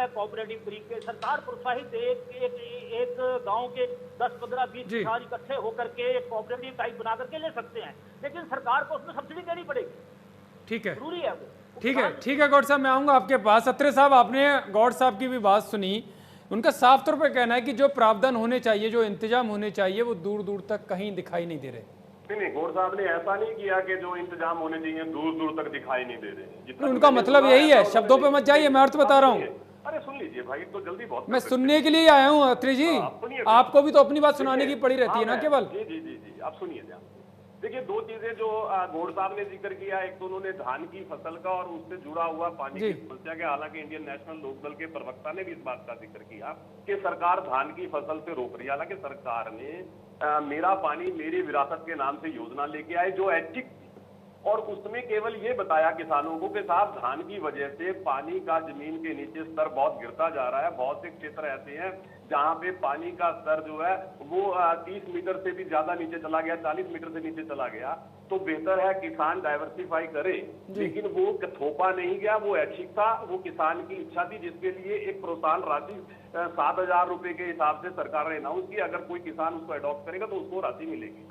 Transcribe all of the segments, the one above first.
Cooperative तरीके, सरकार प्रोत्साहित एक गांव के 10, 15, 20 किसान इकट्ठे होकर के एक कोऑपरेटिव टाइप बना करके ले सकते हैं, लेकिन सरकार को उसमें सब्सिडी देनी पड़ेगी। ठीक है, जरूरी है वो। ठीक है गौड़ साहब, मैं आऊंगा आपके पास। अत्रे साहब, आपने गौड़ साहब की भी बात सुनी। उनका साफ तौर पर कहना है कि जो प्रावधान होने चाहिए, जो इंतजाम होने चाहिए, वो दूर दूर तक कहीं दिखाई नहीं दे रहे। नहीं, गौड़ साहब ने ऐसा नहीं किया कि जो इंतजाम होने चाहिए दूर दूर तक दिखाई नहीं दे रहे। उनका मतलब यही है, शब्दों पे मत जाइए, मैं अर्थ बता रहा हूँ। अरे सुन लीजिए भाई, तो जल्दी बहुत, मैं सुनने के लिए आया हूँ अत्रे जी, आपको भी तो अपनी बात सुनाने की पड़ी रहती है ना केवल। जी जी जी जी, आप सुनिए ध्यान। देखिए, दो चीजें जो गौड़ साहब ने जिक्र किया, एक तो उन्होंने धान की फसल का और उससे जुड़ा हुआ पानी की समस्या के, हालांकि इंडियन नेशनल लोकदल के प्रवक्ता ने भी इस बात का जिक्र किया कि सरकार धान की फसल से रोक रही है। हालांकि सरकार ने मेरा पानी मेरी विरासत के नाम से योजना लेके आए जो ऐच्छिक, और उसमें केवल ये बताया किसानों को कि साहब धान की वजह से पानी का जमीन के नीचे स्तर बहुत गिरता जा रहा है। बहुत से क्षेत्र ऐसे हैं जहां पे पानी का स्तर जो है वो 30 मीटर से भी ज्यादा नीचे चला गया, 40 मीटर से नीचे चला गया। तो बेहतर है किसान डाइवर्सिफाई करे, लेकिन वो थोपा नहीं गया, वो ऐच्छिक था, वो किसान की इच्छा थी, जिसके लिए एक प्रोत्साहन राशि 7,000 रुपए के हिसाब से सरकार ने अनाउंस किया। अगर कोई किसान उसको अडॉप्ट करेगा तो उसको राशि मिलेगी।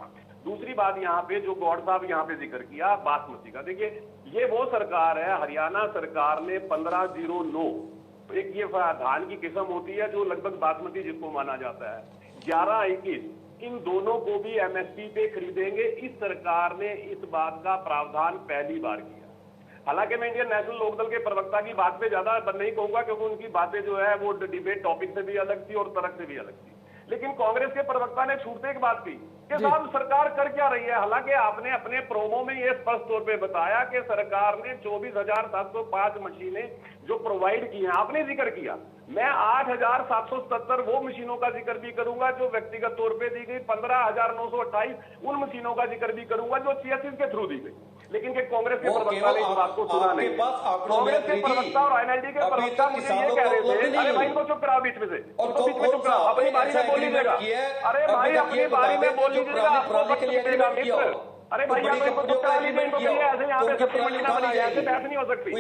दूसरी बात यहाँ पे जो गौड़ साहब यहाँ पे जिक्र किया बासमती का, देखिए ये वो सरकार है, हरियाणा सरकार ने 1509, एक ये धान की किस्म होती है जो लगभग बासमती जिसको माना जाता है, 1121, इन दोनों को भी एमएसपी पे खरीदेंगे। इस सरकार ने इस बात का प्रावधान पहली बार किया। हालांकि मैं इंडियन नेशनल लोकदल के प्रवक्ता की बात पे ज्यादा नहीं कहूंगा, क्योंकि उनकी बातें जो है वो डिबेट टॉपिक से भी अलग थी और तर्क से भी अलग थी, लेकिन कांग्रेस के प्रवक्ता ने छूटते एक बात की कि साहब सरकार कर क्या रही है। हालांकि आपने अपने प्रोमो में ये स्पष्ट तौर पे बताया कि सरकार ने 24,705 मशीनें जो प्रोवाइड की हैं, आपने जिक्र किया। मैं 8,777 वो मशीनों का जिक्र भी करूंगा जो व्यक्तिगत तौर पे दी गई, 15,928 उन मशीनों का जिक्र भी करूंगा जो सीएससी के थ्रू दी गई। लेकिन कि कांग्रेस के प्रवक्ता ने इस बात को सुना नहीं। कांग्रेस के प्रवक्ता और एनएलडी के प्रवक्ता मुझे ये कह रहे थे, अरे भाई इनको चुप कराओ बीच में से, उनको बीच में चुप कराओ, अपनी बारी में बोल लीजिएगा। अरे भाई अपनी बारी में बोल लीजिएगा, आपको वक्त मिलेगा मित्र। अरे भाई आप इनको चुप करा लीजिए, इनको कहिए ऐसे यहाँ पे सब्जी मंडी ना बनाइए, ऐसे बहस नहीं हो सकती।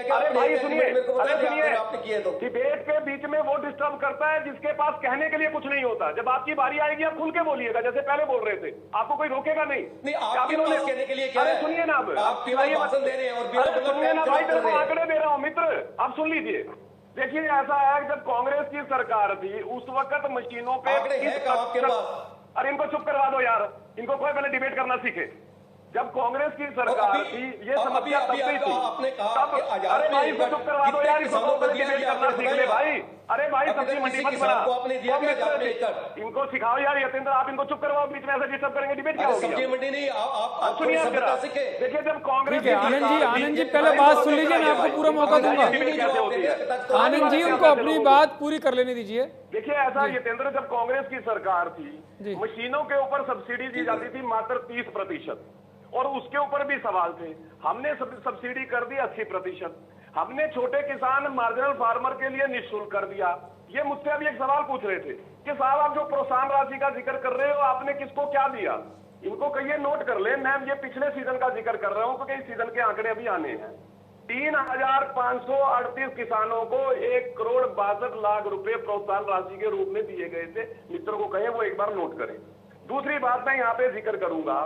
अरे भाई सुनिए, अरे सुनिए, डिबेट के बीच में वो डिस्टर्ब करता है जिसके पास कहने के लिए कुछ नहीं होता। जब आपकी बारी आएगी आप खुल के बोलिएगा, जैसे पहले बोल रहे थे, आपको कोई रोकेगा नहीं। कहने के लिए क्या अरे सुनिए ना, आप केवल भाषण दे रहे हैं और सुनिए ना भाई, मैं आंकड़े दे रहा हूँ मित्र, आप सुन लीजिए। देखिए ऐसा है, जब कांग्रेस की सरकार थी उस वक्त मशीनों पे, अरे इनको चुप करवा दो यार, इनको कोई पहले डिबेट करना सीखे। जब कांग्रेस की सरकार थी ये समस्या तब भी थी, अरे भाई इसको चुप करवा दो यार, इसको पहले डिबेट करना सीख ले भाई। अरे भाई सब्जी मंडी मत बना, इनको सिखाओ यार। यतेंद्र आप इनको चुप करवाओ, बीच में ऐसे डिस्टर्ब करेंगे, डिबेट क्या होगी? सब्जी मंडी नहीं, आप सुनिए देखिए जब कांग्रेस, आनंद जी पहले बात सुन लीजिए, मैं आपको पूरा मौका दूंगा। आनंद जी उनको अपनी बात पूरी कर लेने दीजिए। देखिए ऐसा यतेंद्र, जब कांग्रेस की सरकार थी मशीनों के ऊपर सब्सिडी दी जाती थी मात्र 30%, और उसके ऊपर भी सवाल थे। हमने सब्सिडी कर दी 80%, हमने छोटे किसान मार्जिनल फार्मर के लिए निःशुल्क कर दिया। ये मुझसे अभी एक सवाल पूछ रहे थे कि साहब आप जो प्रोत्साहन राशि का जिक्र कर रहे हो आपने किसको क्या दिया, इनको कहिए नोट कर ले। मैं ये पिछले सीजन का जिक्र कर रहा हूं क्योंकि इस सीजन के आंकड़े अभी आने हैं। 3,538 किसानों को 1,62,00,000 रुपए प्रोत्साहन राशि के रूप में दिए गए थे। मित्रों को कहें वो एक बार नोट करें। दूसरी बात मैं यहाँ पे जिक्र करूंगा,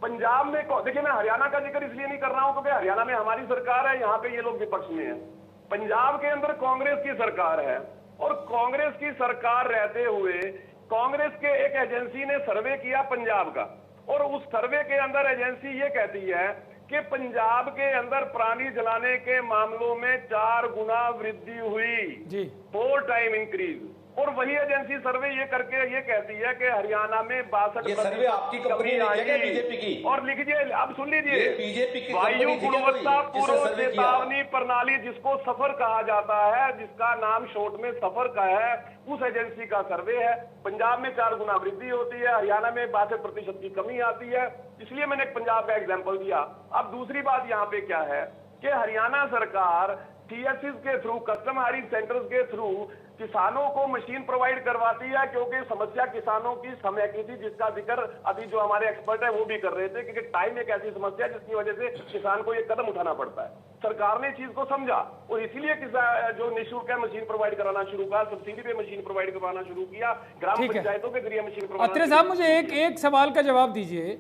पंजाब में, देखिए मैं हरियाणा का जिक्र इसलिए नहीं कर रहा हूं क्योंकि हरियाणा में हमारी सरकार है, यहाँ पे ये लोग विपक्ष में है। पंजाब के अंदर कांग्रेस की सरकार है, और कांग्रेस की सरकार रहते हुए कांग्रेस के एक एजेंसी ने सर्वे किया पंजाब का, और उस सर्वे के अंदर एजेंसी ये कहती है कि पंजाब के अंदर प्राणी जलाने के मामलों में 4 गुना वृद्धि हुई, 4 टाइम इंक्रीज। और वही एजेंसी सर्वे ये करके ये कहती है कि हरियाणा में 62% सर्वे आपकी कंपनी ने किया क्या, बीजेपी की? और लिख लीजिए, अब सुन लीजिए, बीजेपी की वायु गुणवत्ता पूर्व चेतावनी प्रणाली जिसको सफर कहा जाता है, जिसका नाम शॉर्ट में सफर का है, उस एजेंसी का सर्वे है। पंजाब में 4 गुना वृद्धि होती है, हरियाणा में 62% की कमी आती है, इसलिए मैंने पंजाब का एग्जाम्पल दिया। अब दूसरी बात यहाँ पे क्या है कि हरियाणा सरकार सीएससी के थ्रू, कस्टम हायरिंग सेंटर्स के थ्रू किसानों को मशीन प्रोवाइड करवाती है, क्योंकि समस्या किसानों की समय की थी, जिसका जिक्र अभी जो हमारे एक्सपर्ट है वो भी कर रहे थे, क्योंकि टाइम एक ऐसी समस्या है जिसकी वजह से किसान को ये कदम उठाना पड़ता है। सरकार ने इस चीज को समझा और इसीलिए जो निःशुल्क है मशीन प्रोवाइड कराना शुरू किया, सब्सिडी पे मशीन प्रोवाइड करवाना शुरू किया, ग्राम पंचायतों के जरिए मशीन प्रोवाइड। अत्रे साहब, मुझे एक सवाल का जवाब दीजिए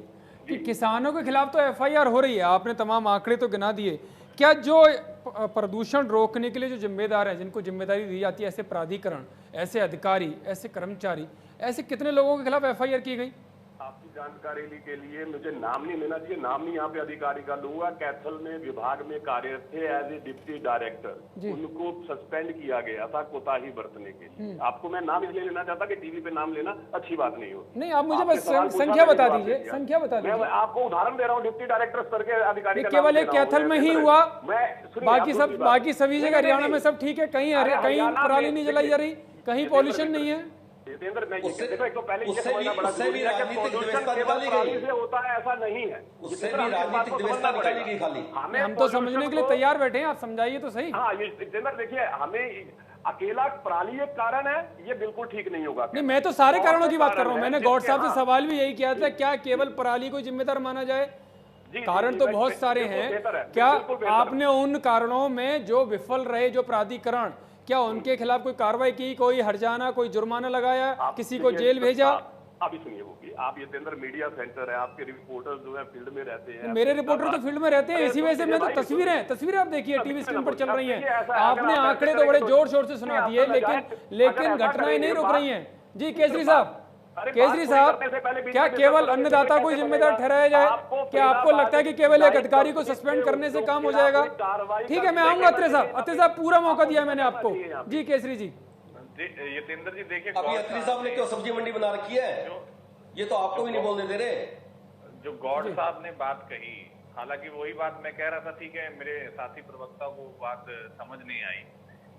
कि किसानों के खिलाफ तो एफआईआर हो रही है, आपने तमाम आंकड़े तो गिना दिए, क्या जो प्रदूषण रोकने के लिए जो जिम्मेदार हैं, जिनको जिम्मेदारी दी जाती है, ऐसे प्राधिकरण, ऐसे अधिकारी, ऐसे कर्मचारी, ऐसे कितने लोगों के खिलाफ एफआईआर की गई? आपकी जानकारी के लिए मुझे नाम नहीं लेना चाहिए, नाम नहीं यहाँ पे अधिकारी का लूंगा। कैथल में विभाग में कार्यरत थे एज ए डिप्टी डायरेक्टर, उनको सस्पेंड किया गया था कोताही बरतने के लिए। आपको मैं नाम इसलिए लेना चाहता कि टीवी पे नाम लेना अच्छी बात नहीं होती। नहीं, आप मुझे बस संख्या बता दीजिए, संख्या बता दीजिए। मैं आपको उदाहरण दे रहा हूँ, डिप्टी डायरेक्टर स्तर के अधिकारी का केवल एक कैथल में ही हुआ, बाकी सभी जगह हरियाणा में सब ठीक है, कहीं पराली नहीं जलाई जा रही, कहीं पॉल्यूशन नहीं है। उससे भी राजनीतिक व्यवस्था निकाली गई से होता है, ऐसा नहीं है। उससे भी राजनीतिक व्यवस्था निकाली गई खाली। हम तो समझने के लिए तैयार बैठे हैं, आप समझाइए तो सही। हाँ, ये देखिए, हमें अकेला पराली एक कारण है, ये बिल्कुल ठीक नहीं होगा। नहीं, मैं तो सारे कारणों की बात कर रहा हूँ। मैंने गौड़ साहब से सवाल भी यही किया था, क्या केवल पराली को जिम्मेदार माना जाए? कारण तो बहुत सारे हैं। क्या आपने उन कारणों में जो विफल रहे, जो प्राधिकरण, क्या उनके खिलाफ कोई कार्रवाई की, कोई हर्जाना, कोई जुर्माना लगाया, किसी को जेल भेजा? अभी सुनिए होगी, आप ये अंदर मीडिया सेंटर है, आपके रिपोर्टर्स जो है फील्ड में रहते हैं। मेरे रिपोर्टर तो फील्ड में रहते हैं, इसी वजह से मैं तो तस्वीरें आप देखिए टीवी स्क्रीन पर चल रही हैं। आपने आंकड़े तो बड़े जोर शोर से सुना दिए, लेकिन घटनाएं नहीं रुक रही हैं। जी केसरी साहब, क्या केवल अन्नदाता को जिम्मेदार ठहराया जाए? क्या आपको लगता है कि केवल एक अधिकारी को सस्पेंड करने से काम हो जाएगा? ठीक है, मैं आऊंगा अत्रे साहब, पूरा मौका दिया मैंने आपको। जी केसरी जी। यतेंद्र जी देखिए, अभी अत्रे साहब ने क्यों सब्जी मंडी बना रखी है, ये तो आपको भी नहीं बोलने दे रहे। जो गौड़ साहब ने बात कही, हालांकि वही बात मैं कह रहा था, ठीक है, मेरे साथी प्रवक्ता को बात समझ नहीं आई।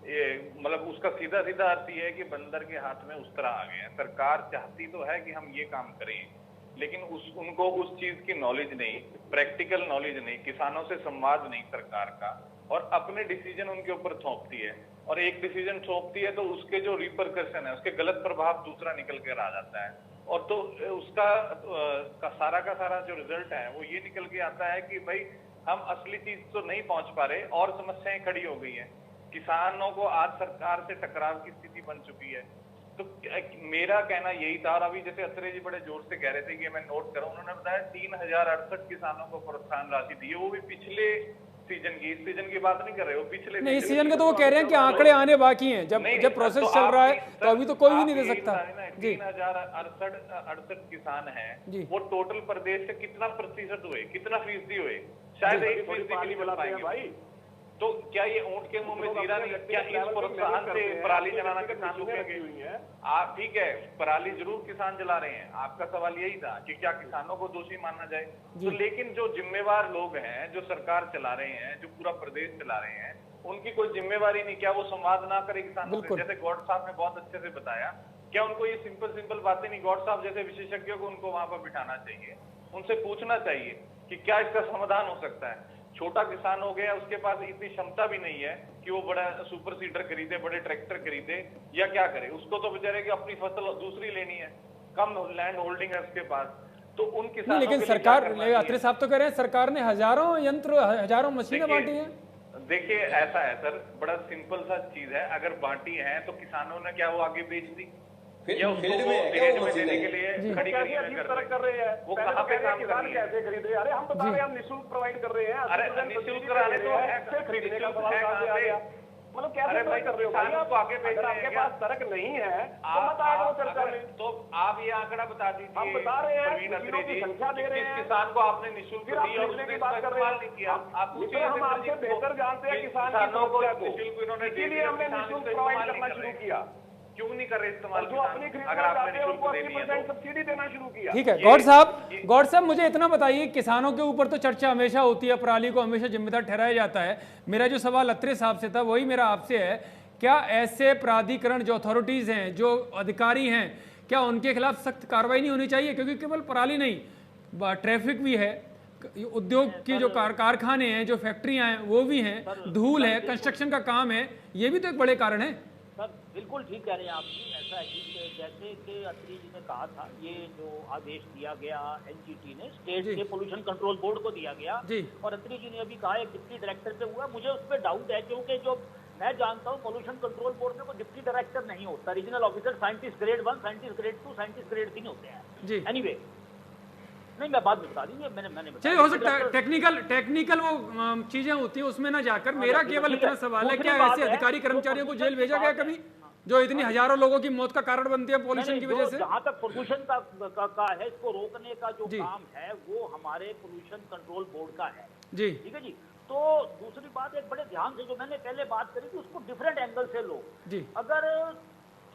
ये मतलब उसका सीधा सीधा अर्थ ये है कि बंदर के हाथ में उस तरह आ गए हैं। सरकार चाहती तो है कि हम ये काम करें, लेकिन उनको उस चीज की नॉलेज नहीं, प्रैक्टिकल नॉलेज नहीं, किसानों से संवाद नहीं सरकार का, और अपने डिसीजन उनके ऊपर थोपती है। और एक डिसीजन थोपती है तो उसके जो रिपरकशन है, उसके गलत प्रभाव दूसरा निकल कर आ जाता है। और तो उसका का सारा जो रिजल्ट है वो ये निकल के आता है कि भाई हम असली चीज तो नहीं पहुंच पा रहे और समस्याएं खड़ी हो गई हैं। किसानों को आज सरकार से टकराव की स्थिति बन चुकी है। तो मेरा कहना यही था, और अभी जैसे अत्रे जी बड़े जोर से कह रहे थे कि मैं नोट करूं, उन्होंने बताया 3068 किसानों को प्रोत्साहन राशि दी है, वो भी पिछले सीजन की, इस सीजन की बात नहीं कर रहे, वो पिछले नहीं सीजन के तो वो कह रहे हैं कि आंकड़े आने बाकी हैं, जब प्रोसेस चल रहा है तो अभी तो कोई भी नहीं दे सकता। 3068 किसान हैं, वो टोटल प्रदेश से कितना प्रतिशत हुए, कितना फीसदी हुए? शायद 1% के लिए मिल पाएंगे भाई। तो क्या ये ऊंट के मुंह में जीरा नहीं? क्या इस प्रोत्साहन से पराली जलाना किसान रुकेंगे? आप ठीक है, पराली जरूर किसान जला रहे हैं, आपका सवाल यही था कि क्या किसानों को दोषी मानना जाए? तो लेकिन जो जिम्मेवार लोग हैं, जो सरकार चला रहे हैं, जो पूरा प्रदेश चला रहे हैं, उनकी कोई जिम्मेवारी नहीं? क्या वो संवाद ना करे किसानों से? जैसे गौड़ साहब ने बहुत अच्छे से बताया, क्या उनको ये सिंपल बातें नहीं, गौड़ साहब जैसे विशेषज्ञों को उनको वहां पर बिठाना चाहिए, उनसे पूछना चाहिए कि क्या इसका समाधान हो सकता है? छोटा किसान हो गया, उसके पास इतनी क्षमता भी नहीं है कि वो बड़ा सुपर सीडर खरीदे, बड़े ट्रैक्टर खरीदे, या क्या करे? उसको तो बेचारे की अपनी फसल दूसरी लेनी है, कम लैंड होल्डिंग है उसके पास। तो उन किसानों, लेकिन सरकार, अत्रे साहब तो कह रहे हैं सरकार ने हजारों यंत्र, हजारों मशीनें बांटी हैं। देखिए ऐसा है सर, बड़ा सिंपल सा चीज है, अगर बांटी है तो किसानों ने क्या वो आगे बेच दी या उसको दहेज में देने के लिए खड़ी कर रहे हैं? वो कहाँ पे काम कर रही है? कैसे खरीदे? अरे हम बता रहे हैं, हम निःशुल्क प्रोवाइड कर रहे हैं। अरे निःशुल्क कराने तो खरीदने का सवाल कहाँ पे? मतलब कैसे कर रहे हो भाई? आपको आगे बेच रहे हैं, आपके पास तर्क नहीं है तो मत आए करो चर्चा में। तो आप ये आंकड़ा बता दीजिए, हम बता रहे हैं, संख्या दे रहे हैं, किसान को आपने निःशुल्क दी और उसने बात कर रहे हैं किया। आप हम आपसे बेहतर जानते हैं किसानों को निःशुल्क, इन्होंने इसीलिए हमने निःशुल्क प्रोवाइड करना शुरू किया। क्यों नहीं कर रहे इस्तेमाल? जो अपनी अगर आपने निःशुल्क देनी है तो सब्सिडी देना शुरू किया। ठीक है गौड़ साहब मुझे इतना बताइए, किसानों के ऊपर तो चर्चा हमेशा होती है, पराली को हमेशा जिम्मेदार ठहराया जाता है। मेरा जो सवाल अत्रे साहब से था वही मेरा आपसे है, क्या ऐसे प्राधिकरण, जो अथॉरिटीज हैं, जो अधिकारी हैं, क्या उनके खिलाफ सख्त कार्रवाई नहीं होनी चाहिए? क्योंकि केवल पराली नहीं, ट्रैफिक भी है, उद्योग की जो कारखाने हैं, जो फैक्ट्रियां हैं वो भी हैं, धूल है, कंस्ट्रक्शन का काम है, ये भी तो एक बड़े कारण है। सर बिल्कुल ठीक कह रहे हैं आप जी। ऐसा है कि जैसे कि अत्री जी ने कहा था, ये जो आदेश दिया गया एनजीटी ने, स्टेट के पोल्यूशन कंट्रोल बोर्ड को दिया गया, और अत्री जी ने अभी कहा एक डिप्टी डायरेक्टर पे हुआ। मुझे उस पर डाउट है, क्योंकि जो मैं जानता हूँ पोल्यूशन कंट्रोल बोर्ड में कोई डिप्टी डायरेक्टर नहीं होता। Regional officer scientist grade 1, scientist grade 2, scientist grade 3 होते हैं। एनीवे नहीं, मैं बात बता दी, मैंने चलिए, हो सकता है टेक्निकल वो चीजें होती हैं, उसमें ना जाकर मेरा केवल इतना सवाल है, क्या ऐसे अधिकारी कर्मचारियों को जेल भेजा गया कभी, जो इतनी हजारों लोगों की मौत का कारण बनती है पोल्यूशन की वजह से? जहाँ तक पोल्यूशन का है, इसको रोकने का जो काम है वो हमारे पोल्यूशन कंट्रोल बोर्ड का है जी, ठीक है जी। तो दूसरी बात, एक बड़े ध्यान से जो मैंने पहले बात करी थी, उसको डिफरेंट एंगल से लो जी। अगर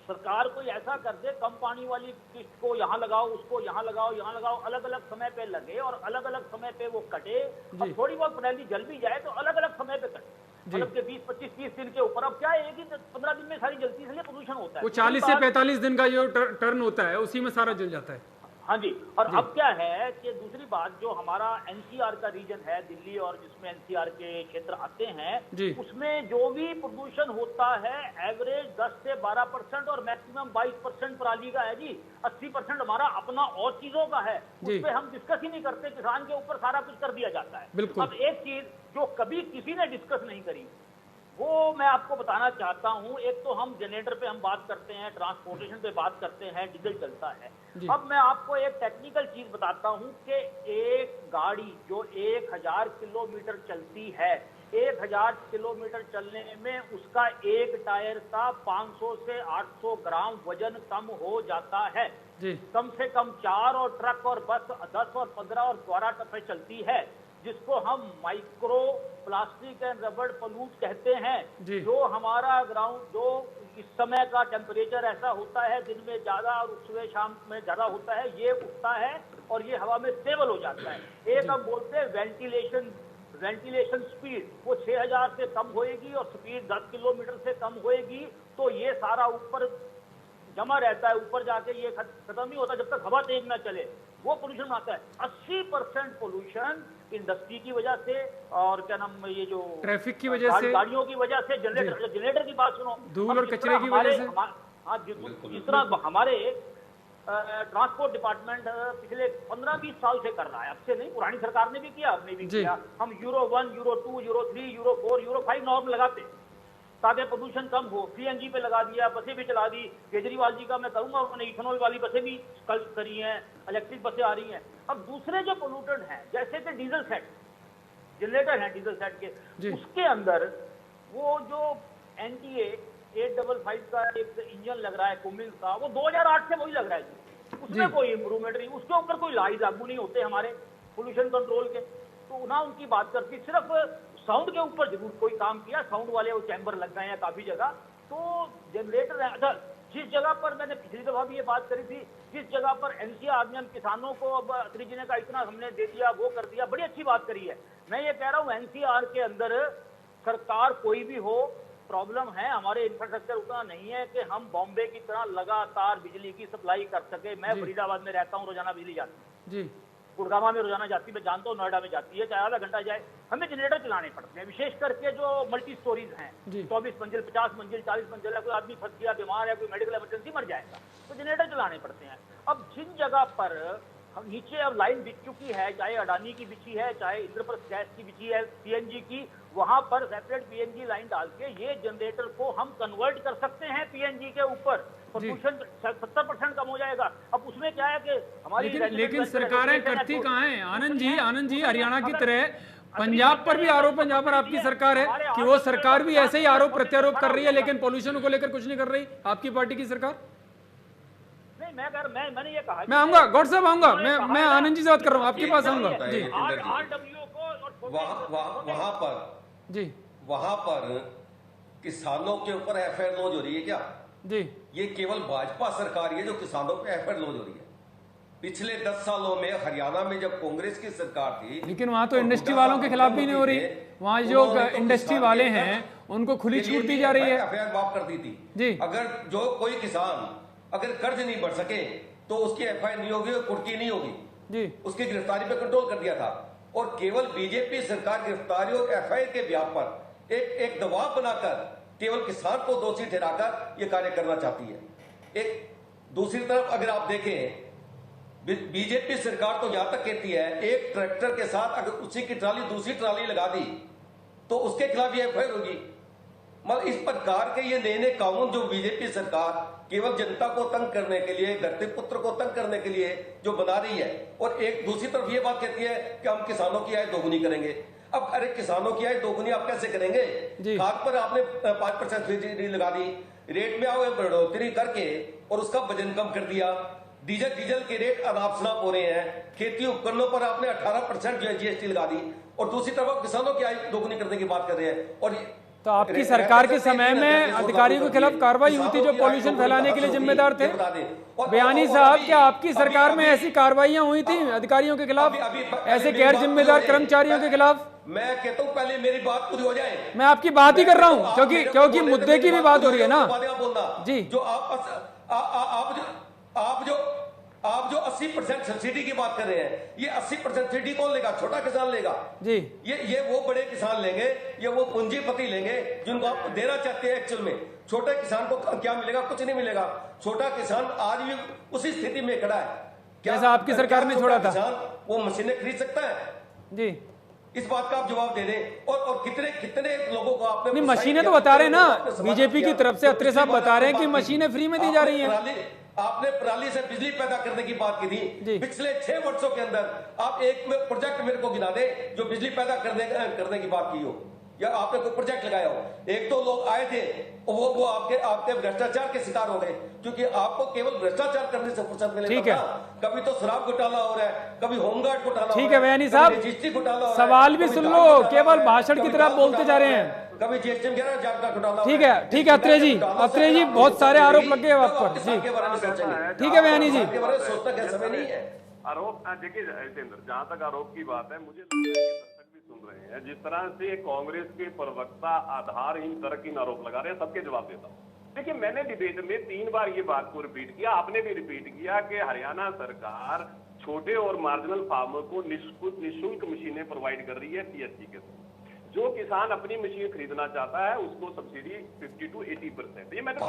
सरकार कोई ऐसा कर दे, कम पानी वाली किस्त को यहाँ लगाओ, उसको यहाँ लगाओ, यहाँ लगाओ, अलग अलग समय पे लगे और अलग अलग समय पे वो कटे, अब थोड़ी बहुत पराली जल भी जाए तो अलग अलग समय पे कटे, मतलब के 20, 25, 30 दिन के ऊपर। अब क्या है कि 15 दिन में सारी जलती, इसलिए प्रदूषण होता है। वो 40 से 45 दिन का जो टर्न होता है, उसी में सारा जल जाता है। हाँ जी। और अब क्या है कि दूसरी बात, जो हमारा एनसीआर का रीजन है दिल्ली, और जिसमें एनसीआर के क्षेत्र आते हैं, उसमें जो भी प्रदूषण होता है एवरेज 10 से 12% और मैक्सिमम 22% पराली का है जी। 80% हमारा अपना और चीजों का है, उस पर हम डिस्कस ही नहीं करते। किसान के ऊपर सारा कुछ कर दिया जाता है। अब एक चीज जो कभी किसी ने डिस्कस नहीं करी, वो मैं आपको बताना चाहता हूं। एक तो हम जनरेटर पे हम बात करते हैं, ट्रांसपोर्टेशन पे बात करते हैं, डीजल चलता है। अब मैं आपको एक टेक्निकल चीज बताता हूं कि एक गाड़ी जो 1000 किलोमीटर चलती है, 1000 किलोमीटर चलने में उसका एक टायर का 500 से 800 ग्राम वजन कम हो जाता है जी। कम से कम 4 और ट्रक और बस 10 और 15 और 12 टप्पे चलती है, जिसको हम माइक्रो प्लास्टिक एंड रबड़ पोल्यूट कहते हैं। जो हमारा ग्राउंड, जो इस समय का टेम्परेचर ऐसा होता है, दिन में ज्यादा और सुबह शाम में ज्यादा होता है, ये उठता है और ये हवा में स्टेबल हो जाता है। एक हम बोलते हैं वेंटिलेशन स्पीड, वो 6000 से कम होएगी और स्पीड 10 किलोमीटर से कम होएगी, तो ये सारा ऊपर जमा रहता है, ऊपर जाके ये खत्म नहीं होता जब तक हवा तेज ना चले, वो पोल्यूशन आता है। 80% पोल्यूशन इंडस्ट्री की वजह से, और क्या नाम, ये जो ट्रैफिक की वजह से, गाड़ियों की वजह से, जनरेटर की बात सुनो, धूल और कचरे की वजह से। हाँ, जिस तरह हमारे ट्रांसपोर्ट डिपार्टमेंट पिछले 15-20 साल से कर रहा है, अब से नहीं, पुरानी सरकार ने भी किया, हमने भी किया। हम euro 1, euro 2, euro 3, euro 4, euro 5 norm लगाते ताकि प्रदूषण कम हो। सीएनजी पे लगा दिया, बसें भी चला दी। केजरीवाल जी का मैं कहूंगा, उन्होंने इथेनॉल वाली बसें भी कल करी हैं, इलेक्ट्रिक बसें आ रही हैं। अब दूसरे जो पोल्यूटेंट हैं, जैसे कि डीजल सेट, जनरेटर हैं डीजल सेट के, उसके अंदर वो जो एनटीए 855 का एक इंजन लग रहा है कुमिल्स का, वो 2008 से वही लग रहा है, उसमें कोई इम्प्रूवमेंट नहीं, उसके ऊपर कोई लाई लागू नहीं होते हमारे पोल्यूशन कंट्रोल के, तो ना उनकी बात करती। सिर्फ साउंड के ऊपर जरूर कोई काम किया, साउंड वाले वो चैम्बर लग गए हैं काफी जगह, तो जनरेटर है। अच्छा, जिस जगह पर मैंने पिछली दफा भी ये बात करी थी, जिस जगह पर एनसीआर ने हम किसानों को अब अत्री जी ने कहा इतना हमने दे दिया, वो कर दिया, बड़ी अच्छी बात करी है। मैं ये कह रहा हूँ एनसीआर के अंदर सरकार कोई भी हो, प्रॉब्लम है हमारे इंफ्रास्ट्रक्चर उतना नहीं है कि हम बॉम्बे की तरह लगातार बिजली की सप्लाई कर सके। मैं फरीदाबाद में रहता हूँ, रोजाना बिजली जाती है, गुड़गामा में रोजाना जाती है, मैं जानता हूँ, नोएडा में जाती है, चाहे आधा घंटा जाए, हमें जनरेटर चलाने पड़ते हैं, विशेष करके जो मल्टी स्टोरीज हैं, 24 मंजिल, 50 मंजिल, 40 मंजिल है, कोई आदमी फंस गया, बीमार है, कोई मेडिकल इमरजेंसी, मर जाएगा, तो जनरेटर चलाने पड़ते हैं। अब जिन जगह पर हम नीचे अब लाइन बिछ चुकी है, चाहे अडानी की बिछी है, चाहे इंद्रप्रस्थ गैस की बिछी है, सीएनजी की, वहां पर सेपरेट पीएनजी लाइन डाल के ये जनरेटर को हम कन्वर्ट कर सकते हैं पीएनजी के ऊपर, प्रदूषण 70% कम हो जाएगा। अब उसमें क्या है कि हमारी लेकिन सरकारें करती कहाँ हैं? आनंद जी, हरियाणा की तरह पंजाब पर भी आरोप, पंजाब पर आपकी सरकार है कि वो सरकार भी ऐसे ही आरोप प्रत्यारोप कर रही है, लेकिन पोल्यूशन को लेकर कुछ नहीं कर रही आपकी पार्टी की सरकार। मैंने ये कहा, मैं आऊंगा, गौड साहब आऊंगा, मैं आनंद जी से बात कर रहा हूँ, आपके पास आऊंगा जी। वहां पर किसानों के ऊपर एफआईआर लॉन्च हो रही है क्या जी? ये केवल भाजपा सरकार है जो किसानों पे एफआईआर लॉन्च हो रही है। पिछले 10 सालों में हरियाणा में जब कांग्रेस की सरकार थी, लेकिन वहां तो इंडस्ट्री वालों के खिलाफ भी नहीं हो रही, वहाँ जो इंडस्ट्री वाले हैं उनको खुली छूट दी जा रही है, एफआईआर माफ कर दी थी जी। अगर जो कोई किसान अगर कर्ज नहीं बढ़ सके तो उसकी एफआईआर नहीं होगी, कुर्की नहीं होगी जी, उसकी गिरफ्तारी पे कंट्रोल कर दिया था। और केवल बीजेपी सरकार गिरफ्तारी और एफआईआर के ब्याह पर एक दबाव बनाकर केवल किसान को दोषी ठहराकर यह कार्य करना चाहती है। एक दूसरी तरफ अगर आप देखें, बीजेपी सरकार तो यहां तक कहती है एक ट्रैक्टर के साथ अगर उसी की ट्राली दूसरी ट्राली लगा दी तो उसके खिलाफ ये एफआईआर होगी। मतलब इस प्रकार के ये नए नए कानून जो बीजेपी सरकार केवल जनता को तंग करने के लिए, धरती पुत्र को तंग करने के लिए जो बना रही है, और एक दूसरी तरफ ये बात कहती है कि हम किसानों की आय दोगुनी करेंगे। अब अरे किसानों की आय दोगुनी आप कैसे करेंगे? खाद पर आपने 5% सब्सिडी लगा दी, रेट में आओ बढ़ोतरी करके और उसका वजन कम कर दिया। डीजल के रेट अनाप शनाप हो रहे हैं। खेती उपकरणों पर आपने 18% जो है जीएसटी लगा दी, और दूसरी तरफ आप किसानों की आय दोगुनी करने की बात कर रहे हैं। और तो आपकी सरकार के समय में अधिकारियों के खिलाफ कार्रवाई हुई थी जो पॉल्यूशन फैलाने के लिए जिम्मेदार थे? बयानी साहब, क्या आपकी सरकार में ऐसी कार्रवाइयां हुई थी अधिकारियों के खिलाफ, ऐसे गैर जिम्मेदार कर्मचारियों के खिलाफ? मैं कहता हूं पहले मेरी बात पूरी हो जाए। मैं आपकी बात ही कर रहा हूं, क्योंकि मुद्दे की भी बात हो रही है ना जी। जो आप जो 80% सब्सिडी की बात कर रहे हैं, ये 80% सब्सिडी कौन लेगा? छोटा किसान लेगा जी। ये वो बड़े किसान लेंगे, ये वो पूंजीपति लेंगे जिनको आप देना चाहते हैं। एक्चुअल में छोटे किसान को क्या मिलेगा? कुछ नहीं मिलेगा। छोटा किसान आज भी उसी स्थिति में खड़ा है जैसा आपकी सरकार ने छोड़ा था। किसान वो मशीनें खरीद सकता है जी? इस बात का आप जवाब दे दें। और कितने लोगों को आपने नहीं, मशीनें तो बता रहे हैं ना, बीजेपी की तरफ से अत्रे साहब बता रहे हैं कि मशीनें फ्री में दी जा रही हैं। आपने पराली से बिजली पैदा करने की बात की थी। पिछले 6 वर्षों के अंदर आप एक प्रोजेक्ट मेरे को गिना दे जो बिजली पैदा करने की बात की हो, या आपने कोई प्रोजेक्ट लगाया हो। एक तो लोग आए थे वो आपके भ्रष्टाचार के शिकार हो गए, क्योंकि आपको केवल भ्रष्टाचार करने से फुर्सत मिलेगा। ठीक है, कभी तो शराब घोटाला हो रहा है, कभी होमगार्ड घोटाला। ठीक है बयानी साहब, रजिस्ट्री घोटाला, सवाल भी सुन लो, केवल भाषण की तरह बोलते जा रहे हैं। कभी जीएसटी का घोटाला। ठीक है अत्रे जी बहुत सारे आरोप लगे आप पर जी। ठीक है बयानी जी, सोचना क्या समय नहीं है। आरोप देखिए जितेंद्र, जहां तक आरोप की बात है, मुझे लगता है कि दर्शक भी सुन रहे हैं, जिस तरह से कांग्रेस के प्रवक्ता आधारहीन तर्कहीन आरोप लगा रहे हैं, सबके जवाब देता हूँ। देखिए, मैंने डिबेट में 3 बार ये बात को रिपीट किया, आपने भी रिपीट किया कि हरियाणा सरकार छोटे और मार्जिनल फार्मर को निःशुल्क मशीनें प्रोवाइड कर रही है सीएससी के थ्रू। जो किसान अपनी मशीन खरीदना चाहता है उसको सब्सिडी 50 to 80%। ये मैं तो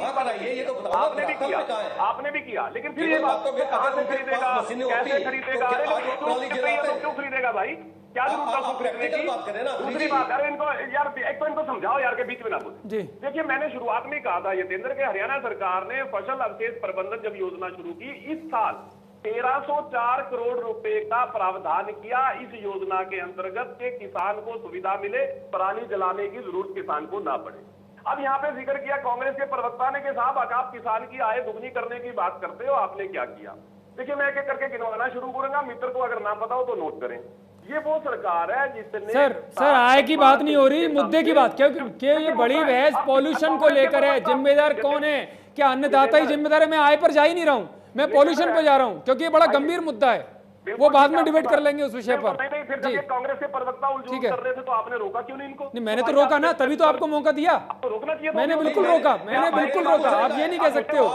आपने भी किया, लेकिन फिर ये बात कहां से खरीदेगा, कैसे खरीदेगा? क्यों खरीदेगा भाई? क्या जरूरत है खरीदने की? दूसरी बात, अरे इनको यार एक तो इनको समझाओ यार के बीच में ना बोले। देखिए, मैंने शुरुआत में कहा था यतेंद्र के हरियाणा सरकार ने फसल अवशेष प्रबंधन जब योजना शुरू की, इस साल 1304 करोड़ रुपए का प्रावधान किया इस योजना के अंतर्गत के किसान को सुविधा मिले, पराली जलाने की जरूरत किसान को ना पड़े। अब यहाँ पे जिक्र किया कांग्रेस के प्रवक्ता ने कि साहब आप किसान की आय दुगनी करने की बात करते हो, आपने क्या किया? देखिए, मैं एक एक करके गिनवाना शुरू करूंगा, मित्र को अगर ना पता हो तो नोट करें। ये वो सरकार है जिसने सर आय की बात नहीं हो रही, मुद्दे की बात, क्योंकि ये बड़ी बहस पॉल्यूशन को लेकर है। जिम्मेदार कौन है? क्या अन्नदाता ही जिम्मेदार है? मैं आय पर जा ही नहीं रहा हूं, मैं पॉल्यूशन पे जा रहा हूं, क्योंकि ये बड़ा गंभीर मुद्दा है। वो बाद में डिबेट कर लेंगे उस विषय पर। फिर जब कांग्रेस के प्रवक्ता उलझन कर रहे थे तो आपने रोका क्यों नहीं इनको? नहीं, मैंने तो रोका ना, तभी तो आपको मौका दिया। रोकना चाहिए। मैंने बिल्कुल रोका, आप ये नहीं कह सकते हो।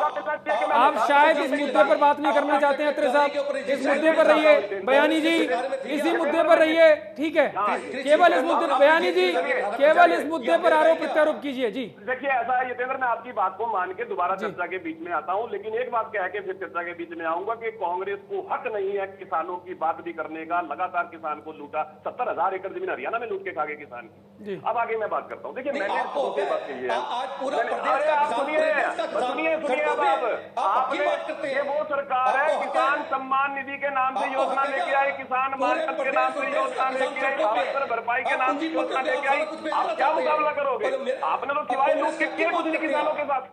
आप शायद इस मुद्दे पर बात नहीं करना चाहते हैं अत्रे साहब, इस मुद्दे पर रहिए। बयानी जी इसी मुद्दे पर रहिए, ठीक है? केवल इस मुद्दे, बयानी जी केवल इस मुद्दे पर आरोप प्रत्यारोप कीजिए जी। देखिए, ऐसा है यतेंद्र, मैं आपकी बात को मान के दोबारा चर्चा के बीच में आता हूँ, लेकिन एक बात कह के फिर चर्चा के बीच में आऊंगा कि कांग्रेस को हक नहीं है किसानों की बात भी करने का। लगातार किसान को लूटा, 70,000 एकड़ जमीन हरियाणा में लूट के खा गए किसान की। अब आगे मैं बात करता हूँ। देखिए, मैंने बात कही है, सुनिए, ये वो सरकार है किसान सम्मान निधि के नाम से योजना लेके आई, किसान मार्केट के नाम से योजना लेके आई, भावांतर भरपाई के नाम से योजना लेके आई। आप क्या मुकाबला करोगे? आपने तो सिवाय लूट के किए कुछ नहीं किसानों के साथ।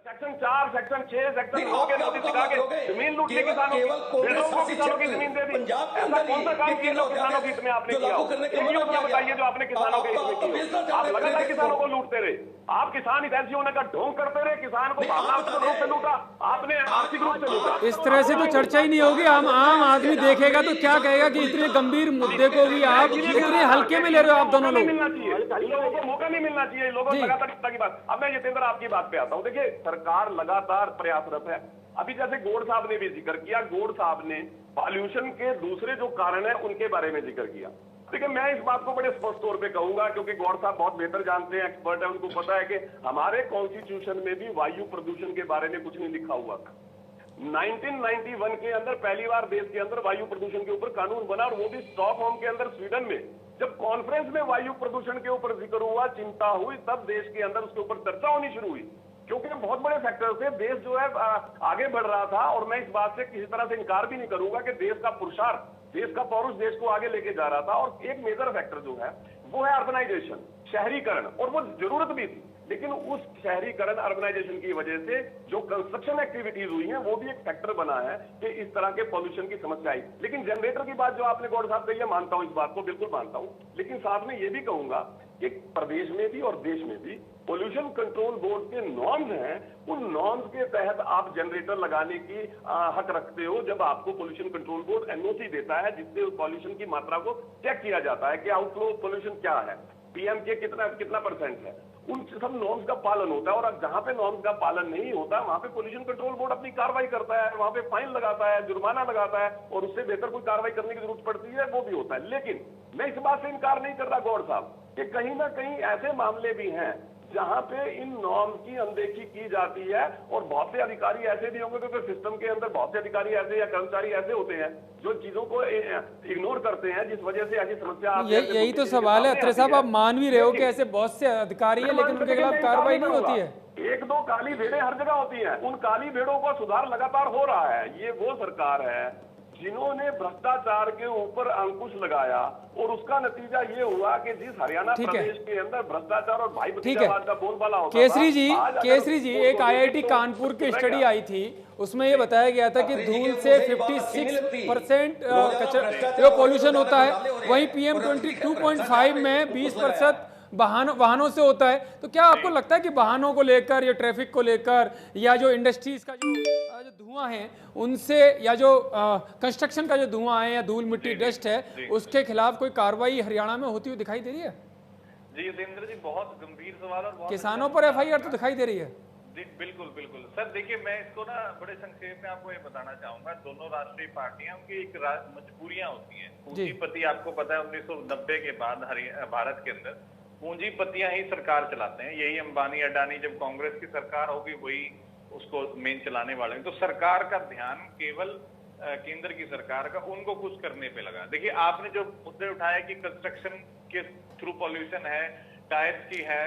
सेक्शन 4, सेक्शन 6, सेक्शन 2 के नोटिस दिखा के जमीन लूट के किसानों को किसानों की जमीन दे दी। ऐसा कौन सा काम किया जो किसानों के हित में आपने किया? एक योजना बताइए जो आपने किसानों के हित में की। आप लगातार किसानों को लूटते रहे, आप किसान हितैषी होने का ढोंग करते रहे, किसान को भावनात्मक रूप से लूटा, आपने आर्थिक रूप से लूटा। इस तरह से तो चर्चा ही नहीं होगी। आम आदमी देखेगा तो क्या कहेगा कि इतने गंभीर मुद्दे को भी आप इतने हल्के में ले रहे हो। आप दोनों लोग, मिलना चाहिए लोगों को, मौका नहीं मिलना चाहिए। लोगों को लगातार की बात। अब मैं यतेंद्र आपकी बात पे आता हूँ। देखिए, सरकार लगातार प्रयासरत है। अभी जैसे गौड़ साहब ने भी जिक्र किया, गौड़ साहब ने पॉल्यूशन के दूसरे जो कारण है उनके बारे में जिक्र किया। देखिए मैं इस बात को बड़े स्पष्ट तौर पे कहूंगा, क्योंकि गौड़ साहब बहुत बेहतर जानते हैं, एक्सपर्ट है, उनको पता है कि हमारे कॉन्स्टिट्यूशन में भी वायु प्रदूषण के बारे में कुछ नहीं लिखा हुआ था। 1991 के अंदर पहली बार देश के अंदर वायु प्रदूषण के ऊपर कानून बना, और वो भी स्टॉकहोम के अंदर स्वीडन में। जब कॉन्फ्रेंस में वायु प्रदूषण के ऊपर जिक्र हुआ, चिंता हुई, तब देश के अंदर उसके ऊपर चर्चा होनी शुरू हुई, क्योंकि बहुत बड़े फैक्टर से देश जो है आगे बढ़ रहा था। और मैं इस बात से किसी तरह से इनकार भी नहीं करूंगा कि देश का पुरुषार्थ, देश का पौरुष देश को आगे लेके जा रहा था। और एक मेजर फैक्टर जो है वो है अर्बनाइजेशन, शहरीकरण, और वो जरूरत भी थी। लेकिन उस शहरीकरण, अर्बनाइजेशन की वजह से जो कंस्ट्रक्शन एक्टिविटीज हुई हैं वो भी एक फैक्टर बना है कि इस तरह के पॉल्यूशन की समस्या आई। लेकिन जनरेटर की बात जो आपने गौड़ साहब कही है, मानता हूं, इस बात को बिल्कुल मानता हूं। लेकिन साथ में ये भी कहूंगा कि प्रदेश में भी और देश में भी पोल्यूशन कंट्रोल बोर्ड के नॉर्म्स हैं, उन नॉर्म्स के तहत आप जनरेटर लगाने की हक रखते हो जब आपको पोल्यूशन कंट्रोल बोर्ड एनओसी देता है, जिससे उस पॉल्यूशन की मात्रा को चेक किया जाता है कि आउटफ्लो पोल्यूशन क्या है, पीएम के कितना परसेंट है। उन सब नॉर्म्स का पालन होता है, और जहां पे नॉर्म्स का पालन नहीं होता वहां पे पोल्यूशन कंट्रोल बोर्ड अपनी कार्रवाई करता है, वहां पे फाइन लगाता है, जुर्माना लगाता है, और उससे बेहतर कोई कार्रवाई करने की जरूरत पड़ती है वो भी होता है। लेकिन मैं इस बात से इनकार नहीं कर रहा गौड़ साहब कि कहीं ना कहीं ऐसे मामले भी हैं जहां पे इन नॉर्म्स की अनदेखी की जाती है, और बहुत से अधिकारी ऐसे भी होंगे, क्योंकि सिस्टम के अंदर बहुत से अधिकारी ऐसे या कर्मचारी ऐसे होते हैं जो चीजों को इग्नोर करते हैं, जिस वजह से ऐसी समस्या यही तो सवाल है अत्रे साहब, आप मान भी रहे हो कि ऐसे बहुत से अधिकारी हैं लेकिन उनके खिलाफ कार्रवाई नहीं होती है। एक दो काली भेड़ें हर जगह होती हैं, उन काली भेड़ों का सुधार लगातार हो रहा है। ये वो सरकार है जिन्होंने भ्रष्टाचार के ऊपर अंकुश लगाया, और उसका नतीजा ये हुआ कि जिस हरियाणा प्रदेश के अंदर भ्रष्टाचार और भाई भतीजावाद का बोलबाला होता था। केसरी जी एक IIT कानपुर की स्टडी आई थी, उसमें ये बताया गया था कि धूल से 56% जो पोल्यूशन होता है, वहीं PM 22.5 में 20% वाहनों से होता है। तो क्या आपको लगता है कि वाहनों को लेकर या ट्रैफिक को लेकर या जो इंडस्ट्रीज का जो धुआं है उनसे, या जो कंस्ट्रक्शन का जो धुआं है या धूल मिट्टी डस्ट है, उसके खिलाफ कोई कार्रवाई हरियाणा में होती हुई दिखाई दे रही है? जी युतेंद्र जी, बहुत गंभीर सवाल, और किसानों पर FIR तो दिखाई दे रही है। जी बिल्कुल बिल्कुल सर। देखिए मैं इसको ना बड़े संक्षेप में आपको ये बताना चाहूंगा, दोनों राष्ट्रीय पार्टियां की एक मजबूरियां होती हैं। पूंजीपति आपको पता है 1990 के बाद भारत के अंदर पूंजीपतियां ही सरकार चलाते हैं। यही अंबानी अडानी, जब कांग्रेस की सरकार होगी वही उसको मेन चलाने वाले हैं। तो सरकार का ध्यान केवल केंद्र की सरकार का उनको कुछ करने पे लगा। देखिए आपने जो मुद्दे उठाए कि कंस्ट्रक्शन के थ्रू पॉल्यूशन है, टायर्स की है,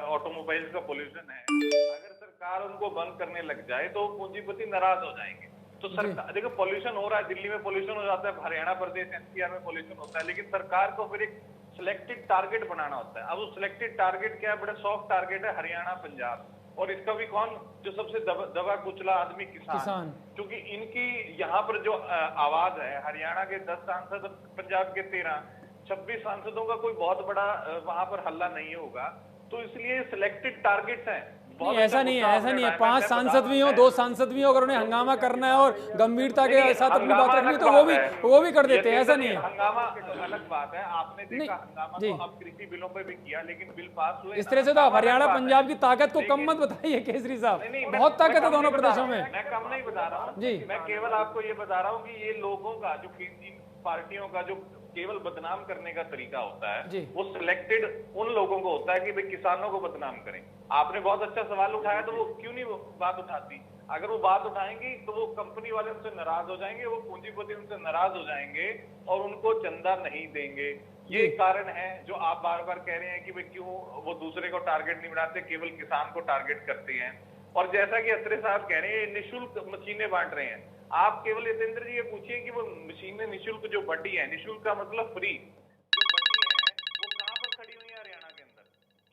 ऑटोमोबाइल्स का पॉल्यूशन है, अगर सरकार उनको बंद करने लग जाए तो पूंजीपति नाराज हो जाएंगे। तो सरकार देखो पॉल्यूशन हो रहा है, दिल्ली में पॉल्यूशन हो जाता है, हरियाणा प्रदेश NCR में पॉल्यूशन होता है, लेकिन सरकार को फिर एक सिलेक्टेड टारगेट बनाना होता है। अब वो सिलेक्टेड टारगेट क्या है? बड़ा सॉफ्ट टारगेट है, हरियाणा पंजाब, और इसका भी कौन जो सबसे दबा कुचला आदमी? किसान। क्योंकि इनकी यहाँ पर जो आवाज है, हरियाणा के 10 सांसद, पंजाब के 13, 26 सांसदों का कोई बहुत बड़ा वहां पर हल्ला नहीं होगा। तो इसलिए सिलेक्टेड टारगेट्स हैं। नहीं ऐसा नहीं है 5 सांसद भी हो, 2 सांसद भी हो, अगर उन्हें हंगामा करना है और गंभीरता के साथ अपनी बात रखनी है तो वो भी कर देते हैं। ऐसा नहीं है, हंगामा अलग बात है। आपने देखा हंगामा तो अब कृषि बिलों पे भी किया, लेकिन बिल पास हुए। इस तरह से तो आप हरियाणा पंजाब की ताकत को कम मत बताइए केसरी साहब, बहुत ताकत है दोनों प्रदेशों में। मैं कम नहीं बता रहा हूँ जी, मैं केवल आपको ये बता रहा हूँ कि ये लोगों का जो इन पार्टियों का जो केवल बदनाम करने का तरीका होता है, वो सिलेक्टेड उन लोगों को होता है कि भाई किसानों को बदनाम करें। आपने बहुत अच्छा सवाल उठाया, तो वो क्यों नहीं बात उठाती? अगर वो बात उठाएंगी तो वो कंपनी वाले उनसे नाराज हो जाएंगे, वो पूंजीपति उनसे नाराज हो जाएंगे और उनको चंदा नहीं देंगे। ये कारण है जो आप बार बार कह रहे हैं कि भाई क्यों वो दूसरे को टारगेट नहीं बनाते, केवल किसान को टारगेट करते हैं। और जैसा कि अत्रे साहब कह रहे हैं, निःशुल्क मशीनें बांट रहे हैं। आप केवल युतेंद्र जी ये पूछिए कि वो मशीनें निःशुल्क जो बटी है, निःशुल्क का मतलब फ्री जो बटी है, वो कहाँ पर खड़ी हुई है? हरियाणा के अंदर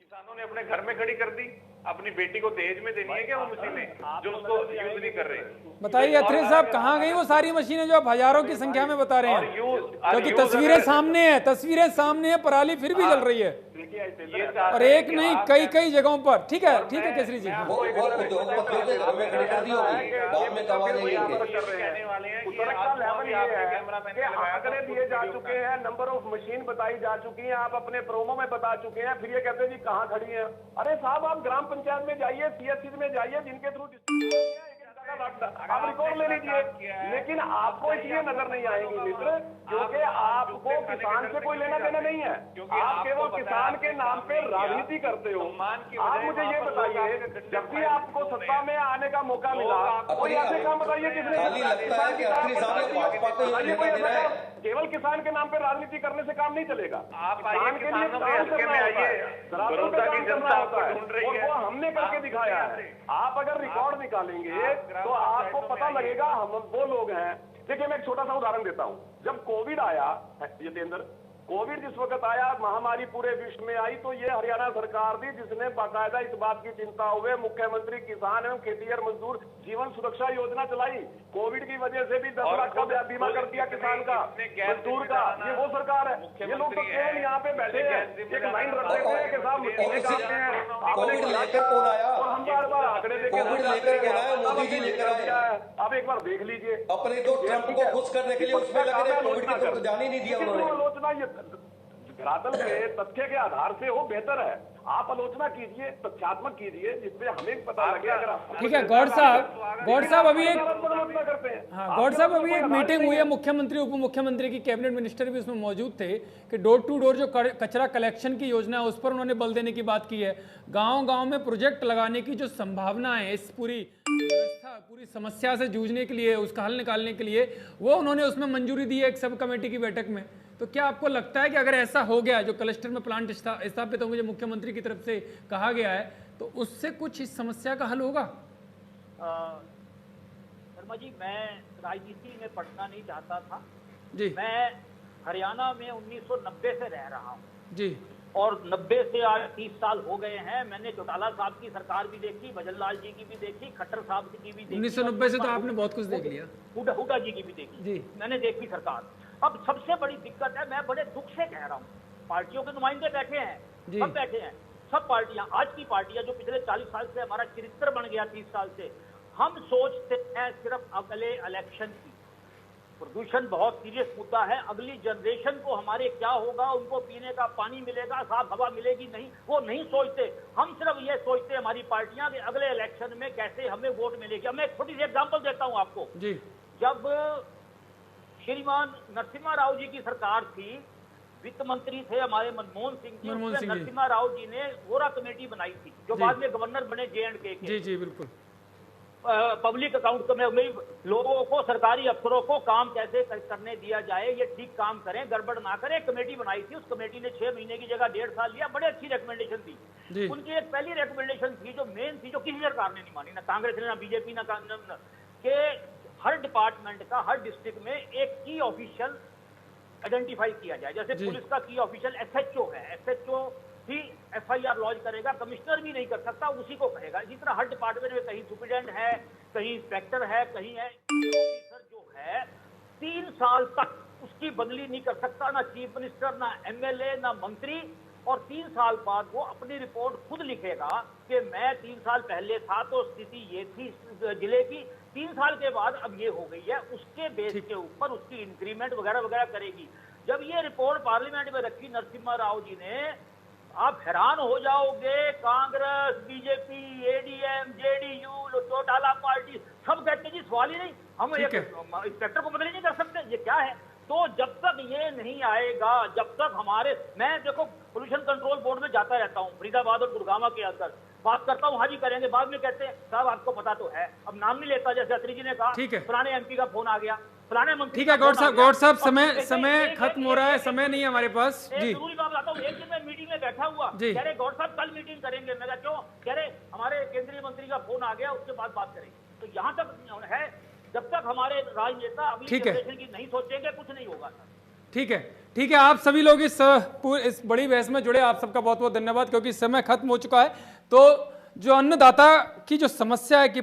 किसानों ने अपने घर में खड़ी कर दी। अपनी बेटी को दहेज में देनी है क्या वो मशीनें जो उसको यूज नहीं कर रहे? बताइए अत्रे साहब, कहाँ गई वो सारी मशीनें जो आप हजारों की संख्या में बता रहे हैं? क्योंकि तस्वीरें सामने है, पराली फिर भी जल रही है, और एक नहीं कई जगहों पर। ठीक है केसरी जी, आंकड़े दिए जा चुके हैं, नंबर ऑफ मशीन बताई जा चुकी है, आप अपने प्रोमो में बता चुके हैं, फिर ये कहते हैं जी कहाँ खड़ी है। अरे साहब आप ग्राम पंचायत में जाइए, CSC में जाइए, जिनके थ्रू आप रिकॉर्ड ले लीजिए। लेकिन आपको इसलिए नजर नहीं आएंगे मित्र, क्योंकि आपको किसान से कोई लेना देना नहीं है। आप केवल किसान के नाम पे राजनीति करते हो। आप मुझे ये बताइए, जब भी आपको सत्ता में आने का मौका मिला, कोई ऐसे काम बताइए जिसने केवल किसान के नाम पे राजनीति करने से काम नहीं चलेगा। आप आइए किसानों के हल्के में आइए, बड़ौदा की जनता आपको ढूंढ रही है, वो हमने करके दिखाया है। आप अगर रिकॉर्ड निकालेंगे तो आपको पता लगेगा हम वो लोग हैं। देखिए मैं एक छोटा सा उदाहरण देता हूं। जब कोविड आया, जितेंद्र, कोविड जिस वक्त आया, महामारी पूरे विश्व में आई, तो ये हरियाणा सरकार थी जिसने बाकायदा इस बात की चिंता हुए मुख्यमंत्री किसान एवं खेतिहर मजदूर जीवन सुरक्षा योजना चलाई। कोविड की वजह से भी 10 लाख का बीमा कर दिया किसान का, मजदूर का। ये वो सरकार है। ये लोग तो केवल यहाँ पे बैठे हैं, एक लाइन रख देते हैं कि साहब कोविड लेकर कौन आया? और हम बार बार आंकड़े देखे कोविड लेकर कौन आया? मोदी जी लेकर आए। आप एक बार देख लीजिए। अपने तो ट्रंप को खुश करने के लिए उसमें लग रहे, कोविड की तो जान ही नहीं दिया उन्होंने। आलोचना ये धरातल पे तथ्य के आधार से हो बेहतर है। आप आलोचना कीजिए, तथ्यात्मक कीजिए, जिसपे हमें पता लगे। अगर ठीक है गौड़ साहब अभी एक आलोचना करते हैं। हाँ गौड़ साहब अभी एक मीटिंग हुई है, मुख्यमंत्री उप मुख्यमंत्री की, कैबिनेट मिनिस्टर भी उसमें मौजूद थे, कि डोर टू डोर जो कचरा कलेक्शन की योजना है उस पर उन्होंने बल देने की बात की है। गांव-गांव में प्रोजेक्ट लगाने की जो संभावना है इस पूरी व्यवस्था, पूरी समस्या से जूझने के लिए, उसका हल निकालने के लिए, वो उन्होंने उसमें मंजूरी दी है एक सब कमेटी की बैठक में। तो क्या आपको लगता है कि अगर ऐसा हो गया, जो क्लस्टर में प्लांट स्थापित होंगे, जो मुख्यमंत्री की तरफ से कहा गया है, तो उससे कुछ इस समस्या का हल होगा? शर्मा जी, मैं राजनीति में पढ़ना नहीं चाहता था जी। मैं हरियाणा में 1990 से रह रहा हूँ जी। और 90 से आज 30 साल हो गए हैं। मैंने चौटाला साहब की सरकार भी देखी, भजनलाल जी की भी देखी, खट्टर साहब की भी देखी। 1990 से तो आपने बहुत कुछ देख लिया। हुड्डा जी की भी देखी जी। मैंने देखी सरकार। अब सबसे बड़ी दिक्कत है, मैं बड़े दुख से कह रहा हूँ, पार्टियों के नुमाइंदे बैठे हैं, सब बैठे हैं, सब पार्टियां, आज की पार्टियां जो पिछले 40 साल से हमारा चरित्र बन गया, 30 साल से हम सोचते हैं सिर्फ अगले इलेक्शन की। प्रदूषण बहुत सीरियस मुद्दा है। अगली जनरेशन को हमारे क्या होगा, उनको पीने का पानी मिलेगा, साफ हवा मिलेगी, नहीं, वो नहीं सोचते। हम सिर्फ ये सोचते हैं हमारी पार्टियां कि अगले इलेक्शन में कैसे हमें वोट मिलेगी। मैं एक छोटी सी एग्जाम्पल देता हूं आपको जी। जब श्रीमान नरसिम्हा राव जी की सरकार थी, वित्त मंत्री थे हमारे मनमोहन सिंह जी, नरसिम्हा राव जी ने वोरा कमेटी बनाई थी, जो बाद में गवर्नर बने J&K के। जी जी बिल्कुल। पब्लिक अकाउंट में लोगों को, सरकारी अफसरों को काम कैसे करने दिया जाए, ये ठीक काम करें, गड़बड़ ना करें, कमेटी बनाई थी। उस कमेटी ने 6 महीने की जगह 1.5 साल लिया। बड़ी अच्छी रिकमेंडेशन थी उनकी। एक पहली रिकमेंडेशन थी जो मेन थी, जो किसी सरकार ने नहीं मानी, ना कांग्रेस ने, ना बीजेपी, ना के हर डिपार्टमेंट का, हर डिस्ट्रिक्ट में एक की ऑफिशियल आइडेंटिफाई किया जाए। जैसे पुलिस का की ऑफिशियल SHO है, SHO ही FIR लॉन्च करेगा, कमिश्नर भी नहीं कर सकता, उसी को करेगा। इसी तरह हर डिपार्टमेंट में कहीं सुपरिटेंडेंट है, कहीं इंस्पेक्टर है, कहीं है ऑफिसर जो है 3 साल तक उसकी बदली नहीं कर सकता, ना चीफ मिनिस्टर, ना MLA, ना मंत्री। और 3 साल बाद वो अपनी रिपोर्ट खुद लिखेगा कि मैं 3 साल पहले था तो स्थिति ये थी जिले की, 3 साल के बाद अब ये हो गई है। उसके बेस के ऊपर उसकी इंक्रीमेंट वगैरह वगैरह करेगी। जब ये रिपोर्ट पार्लियामेंट में रखी नरसिम्हा राव जी ने, आप हैरान हो जाओगे, Congress, BJP, ADM, JDU, Chautala party सब कहते जी सवाल ही नहीं, हम इंस्पेक्टर को बदली नहीं कर सकते, ये क्या है। तो जब तक ये नहीं आएगा, जब तक हमारे, मैं देखो पोल्यूशन कंट्रोल बोर्ड में जाता रहता हूँ, फरीदाबाद और गुड़गांव के अंदर बात करता हूँ, हाँ जी करेंगे, बाद में कहते हैं साहब आपको पता तो है, अब नाम नहीं लेता, जैसे अत्री जी ने कहा, पुराने MP का फोन आ गया, पुराने मंत्री। ठीक है गौड़ साहब, समय खत्म हो रहा है, समय नहीं है हमारे पास जी। जरूरी बात बताता हूँ, एक दिन मैं मीटिंग में बैठा हुआ, कह रहे गौड़ साहब कल मीटिंग करेंगे। मैं कहा क्यों? कह रहे हमारे केंद्रीय मंत्री का फोन आ गया, उसके बाद बात करेंगे। तो यहाँ तक है, जब तक हमारे राजनेता अभी जनरेशन की नहीं सोचेंगे, कुछ नहीं होगा। ठीक है, आप सभी लोग इस बड़ी बहस में जुड़े, आप सबका बहुत बहुत धन्यवाद, क्योंकि समय खत्म हो चुका है। तो जो अन्नदाता की जो समस्या है कि